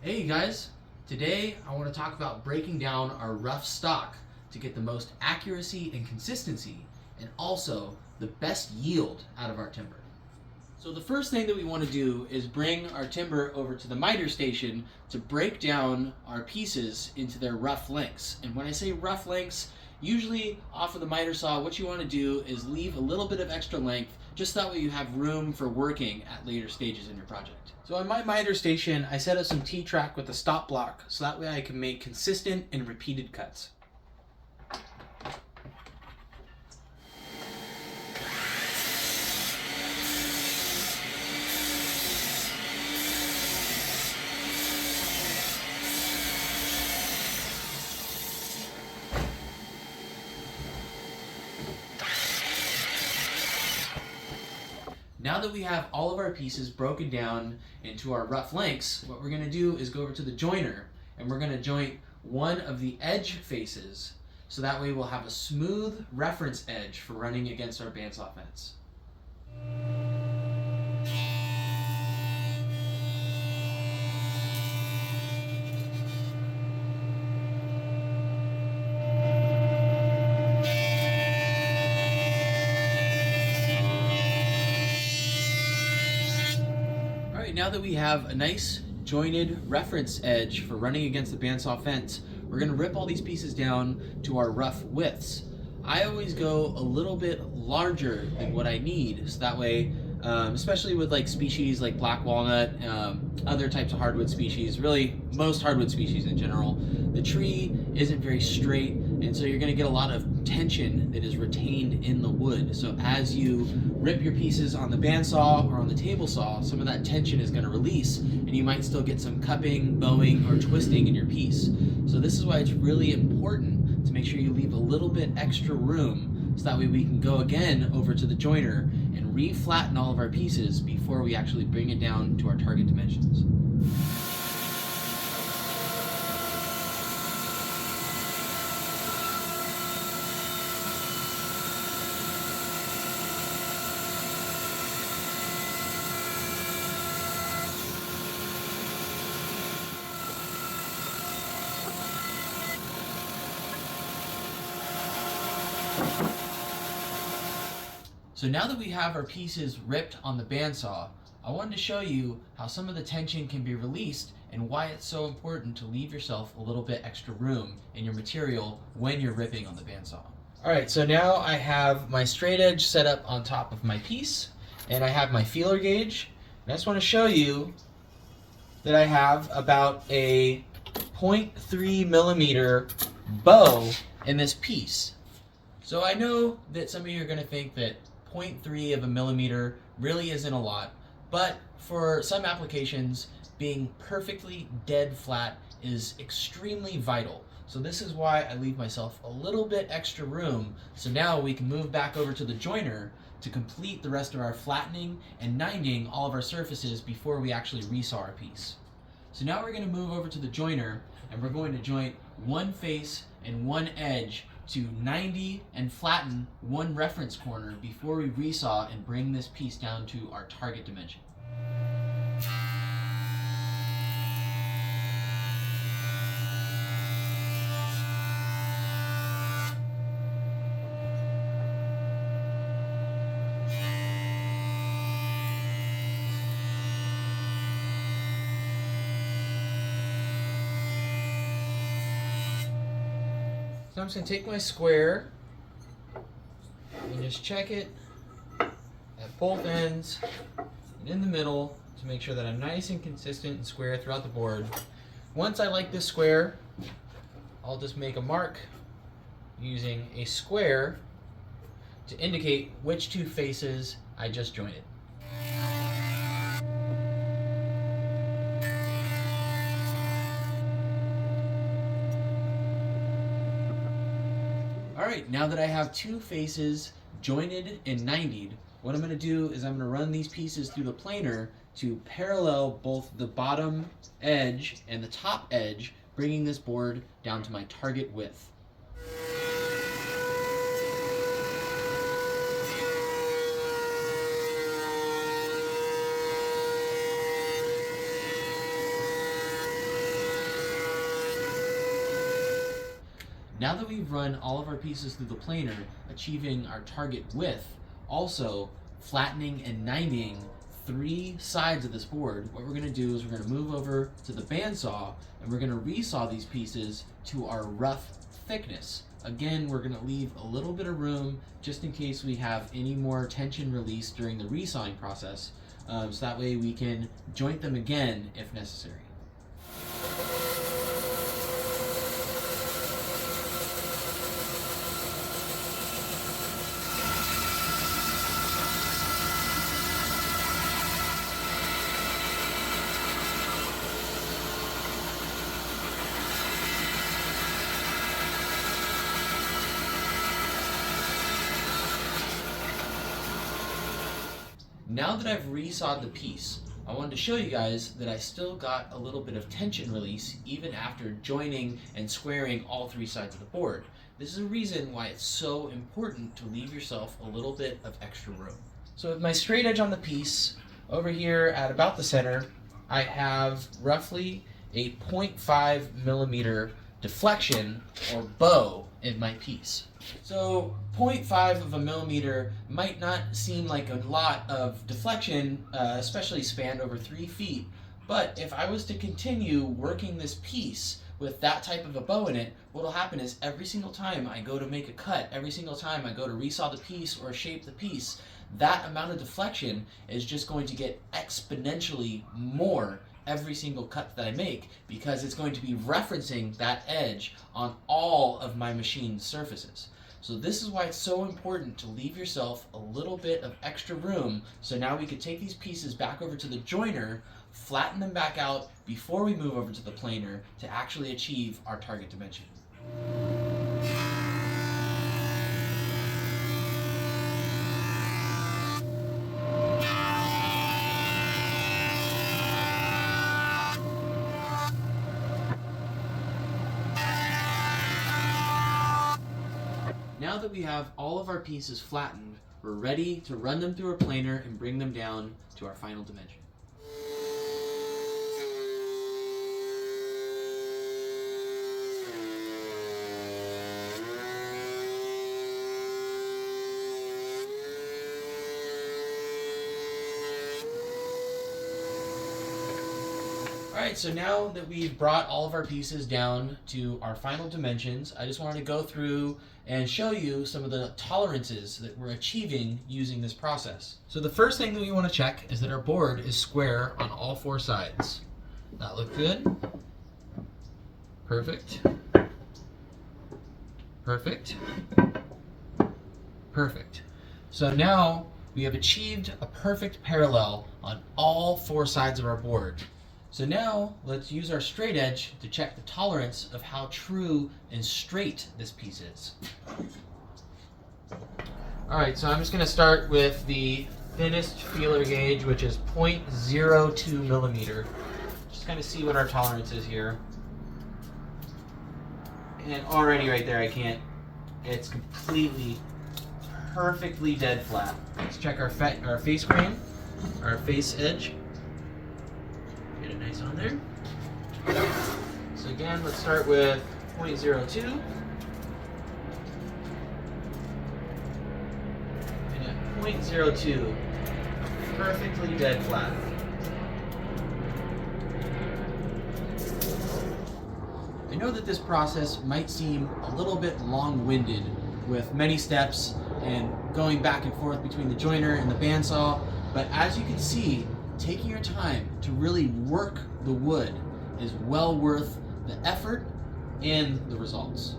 Hey guys, today I want to talk about breaking down our rough stock to get the most accuracy and consistency and also the best yield out of our timber. So the first thing that we want to do is bring our timber over to the miter station to break down our pieces into their rough lengths. And when I say rough lengths, usually off of the miter saw, what you want to do is leave a little bit of extra length, just that way you have room for working at later stages in your project. So on my miter station, I set up some T-track with a stop block, so that way I can make consistent and repeated cuts. Now that we have all of our pieces broken down into our rough lengths, what we're going to do is go over to the joiner and we're going to joint one of the edge faces, so that way we'll have a smooth reference edge for running against our bandsaw fence. Alright, now that we have a nice jointed reference edge for running against the bandsaw fence, we're going to rip all these pieces down to our rough widths. I always go a little bit larger than what I need, so that way, especially with like species like black walnut, other types of hardwood species, really most hardwood species in general, the tree isn't very straight, and so you're going to get a lot of tension that is retained in the wood. So as you rip your pieces on the bandsaw or on the table saw, some of that tension is going to release, and you might still get some cupping, bowing, or twisting in your piece. So this is why it's really important to make sure you leave a little bit extra room, so that way we can go again over to the joiner and re-flatten all of our pieces before we actually bring it down to our target dimensions. So now that we have our pieces ripped on the bandsaw, I wanted to show you how some of the tension can be released and why it's so important to leave yourself a little bit extra room in your material when you're ripping on the bandsaw. Alright, so now I have my straight edge set up on top of my piece, and I have my feeler gauge, and I just want to show you that I have about a 0.3 millimeter bow in this piece. So I know that some of you are going to think that 0.3 of a millimeter really isn't a lot, but for some applications, being perfectly dead flat is extremely vital. So this is why I leave myself a little bit extra room, so now we can move back over to the joiner to complete the rest of our flattening and ninding all of our surfaces before we actually resaw our piece. So now we're going to move over to the joiner, and we're going to joint one face and one edge to 90 and flatten one reference corner before we resaw and bring this piece down to our target dimension. So I'm just going to take my square and just check it at both ends and in the middle to make sure that I'm nice and consistent and square throughout the board. Once I like this square, I'll just make a mark using a square to indicate which two faces I just jointed. Alright, now that I have two faces jointed and 90'd, what I'm going to do is I'm going to run these pieces through the planer to parallel both the bottom edge and the top edge, bringing this board down to my target width. Now that we've run all of our pieces through the planer, achieving our target width, also flattening and ninetying 3 sides of this board, what we're going to do is we're going to move over to the bandsaw and we're going to resaw these pieces to our rough thickness. Again, we're going to leave a little bit of room just in case we have any more tension release during the resawing process, so that way we can joint them again if necessary. Now that I've resawed the piece, I wanted to show you guys that I still got a little bit of tension release even after joining and squaring all 3 sides of the board. This is a reason why it's so important to leave yourself a little bit of extra room. So with my straight edge on the piece, over here at about the center, I have roughly a 0.5 millimeter deflection or bow in my piece. So 0.5 of a millimeter might not seem like a lot of deflection, especially spanned over 3 feet, but if I was to continue working this piece with that type of a bow in it, what'll happen is every single time I go to make a cut, every single time I go to resaw the piece or shape the piece, that amount of deflection is just going to get exponentially more every single cut that I make, because it's going to be referencing that edge on all of my machined surfaces. So this is why it's so important to leave yourself a little bit of extra room, so now we could take these pieces back over to the joiner, flatten them back out before we move over to the planer to actually achieve our target dimension. Now that we have all of our pieces flattened, we're ready to run them through our planer and bring them down to our final dimension. Alright, so now that we've brought all of our pieces down to our final dimensions, I just wanted to go through and show you some of the tolerances that we're achieving using this process. So the first thing that we want to check is that our board is square on all 4 sides. That looked good. Perfect. Perfect. Perfect. So now we have achieved a perfect parallel on all 4 sides of our board. So now let's use our straight edge to check the tolerance of how true and straight this piece is. Alright, so I'm just going to start with the thinnest feeler gauge, which is 0.02 millimeter. Just kind of see what our tolerance is here. And already right there I can't, it's completely, perfectly dead flat. Let's check our face grain, our face edge. Get it nice on there. So again, let's start with 0.02. And at 0.02, perfectly dead flat. I know that this process might seem a little bit long-winded with many steps and going back and forth between the joiner and the bandsaw, but as you can see, taking your time to really work the wood is well worth the effort and the results.